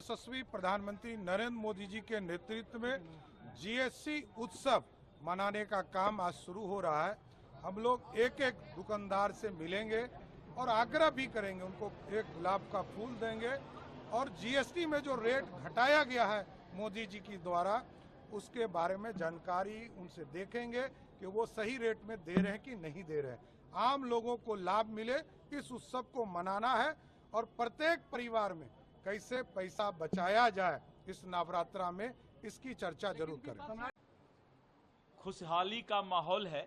यशस्वी प्रधानमंत्री नरेंद्र मोदी जी के नेतृत्व में जीएसटी उत्सव मनाने का काम आज शुरू हो रहा है। हम लोग एक एक दुकानदार से मिलेंगे और आग्रह भी करेंगे, उनको एक गुलाब का फूल देंगे और जीएसटी में जो रेट घटाया गया है मोदी जी की द्वारा, उसके बारे में जानकारी उनसे देखेंगे कि वो सही रेट में दे रहे हैं कि नहीं दे रहे हैं। आम लोगों को लाभ मिले, इस उत्सव को मनाना है और प्रत्येक परिवार में कैसे पैसा बचाया जाए इस नवरात्रा में, इसकी चर्चा जरूर करें। खुशहाली का माहौल है।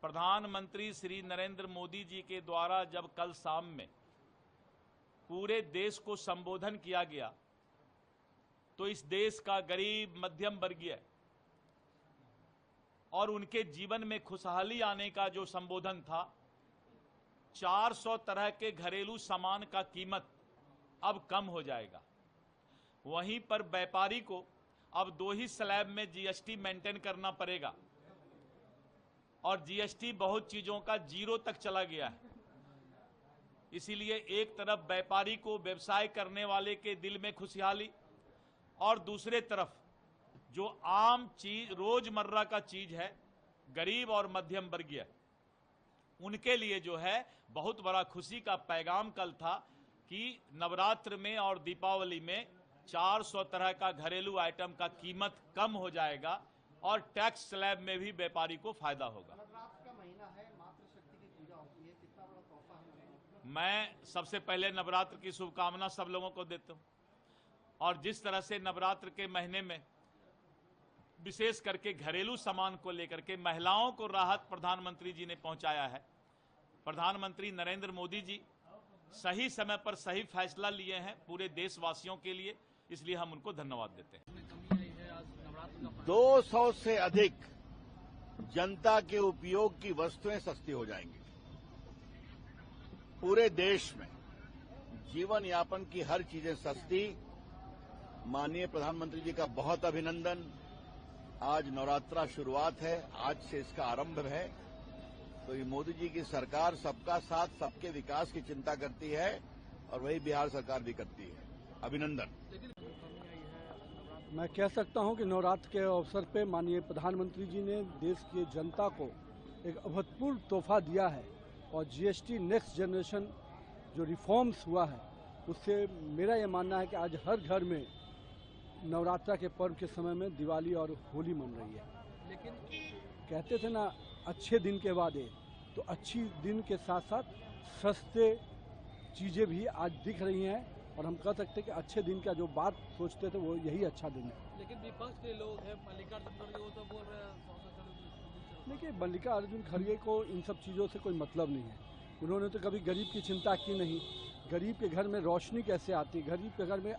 प्रधानमंत्री श्री नरेंद्र मोदी जी के द्वारा जब कल शाम में पूरे देश को संबोधन किया गया तो इस देश का गरीब मध्यम वर्गीय और उनके जीवन में खुशहाली आने का जो संबोधन था, 400 तरह के घरेलू सामान का कीमत अब कम हो जाएगा। वहीं पर व्यापारी को अब 2 ही स्लैब में जीएसटी मेंटेन करना पड़ेगा और जीएसटी बहुत चीजों का 0 तक चला गया है। इसीलिए एक तरफ व्यापारी को, व्यवसाय करने वाले के दिल में खुशहाली और दूसरे तरफ जो आम चीज, रोजमर्रा का चीज है, गरीब और मध्यम वर्गीय, उनके लिए जो है बहुत बड़ा खुशी का पैगाम कल था कि नवरात्र में और दीपावली में 400 तरह का घरेलू आइटम का कीमत कम हो जाएगा और टैक्स स्लैब में भी व्यापारी को फायदा होगा। नवरात्र का महीना है, मातृशक्ति की पूजा होती है, कितना बड़ा तोहफा है। मैं सबसे पहले नवरात्र की शुभकामना सब लोगों को देता हूं और जिस तरह से नवरात्र के महीने में विशेष करके घरेलू सामान को लेकर के महिलाओं को राहत प्रधानमंत्री जी ने पहुंचाया है। प्रधानमंत्री नरेंद्र मोदी जी सही समय पर सही फैसला लिए हैं पूरे देशवासियों के लिए, इसलिए हम उनको धन्यवाद देते हैं। 200 से अधिक जनता के उपयोग की वस्तुएं सस्ती हो जाएंगी। पूरे देश में जीवन यापन की हर चीजें सस्ती। माननीय प्रधानमंत्री जी का बहुत अभिनंदन। आज नवरात्रा शुरुआत है, आज से इसका आरंभ है। तो ये मोदी जी की सरकार सबका साथ, सबके विकास की चिंता करती है और वही बिहार सरकार भी करती है। अभिनंदन। मैं कह सकता हूं कि नवरात्र के अवसर पे माननीय प्रधानमंत्री जी ने देश की जनता को एक अभूतपूर्व तोहफा दिया है और जीएसटी नेक्स्ट जनरेशन जो रिफॉर्म्स हुआ है, उससे मेरा ये मानना है कि आज हर घर में नवरात्रा के पर्व के समय में दिवाली और होली मन रही है। लेकिन कहते थे ना, अच्छे दिन के वादे, तो अच्छी दिन के साथ साथ सस्ते चीज़ें भी आज दिख रही हैं और हम कह सकते हैं कि अच्छे दिन का जो बात सोचते थे वो यही अच्छा दिन है। लेकिन विपक्ष के लोग हैं, मल्लिकार्जुन खड़गे, वो तो बोल रहे हैं। देखिए, मल्लिकार्जुन खड़गे को इन सब चीज़ों से कोई मतलब नहीं है। उन्होंने तो कभी गरीब की चिंता की नहीं। गरीब के घर में रोशनी कैसे आती है, गरीब के घर में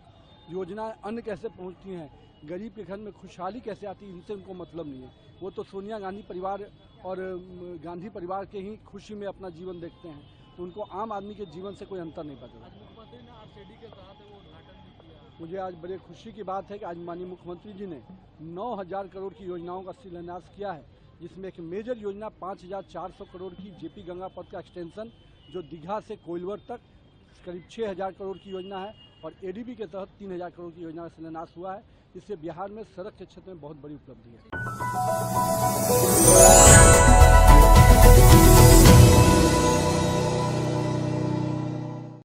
योजनाएं, अन्न कैसे पहुंचती हैं, गरीब के घर में खुशहाली कैसे आती है, इनसे उनको मतलब नहीं है। वो तो सोनिया गांधी परिवार और गांधी परिवार के ही खुशी में अपना जीवन देखते हैं, तो उनको आम आदमी के जीवन से कोई अंतर नहीं पता। मुख्यमंत्री ने आरसीडी के तहत वो उद्घाटन भी किया। मुझे आज बड़े खुशी की बात है कि आज माननीय मुख्यमंत्री जी ने 9,000 करोड़ की योजनाओं का शिलान्यास किया है, जिसमें एक मेजर योजना 5,400 करोड़ की जेपी गंगा पथ का एक्सटेंशन, जो दीघा से कोइलवर तक करीब 6,000 करोड़ की योजना है, और एडीबी के तहत 3,000 करोड़ की योजना का शिलान्यास हुआ है। इससे बिहार में सड़क के क्षेत्र में बहुत बड़ी उपलब्धि है।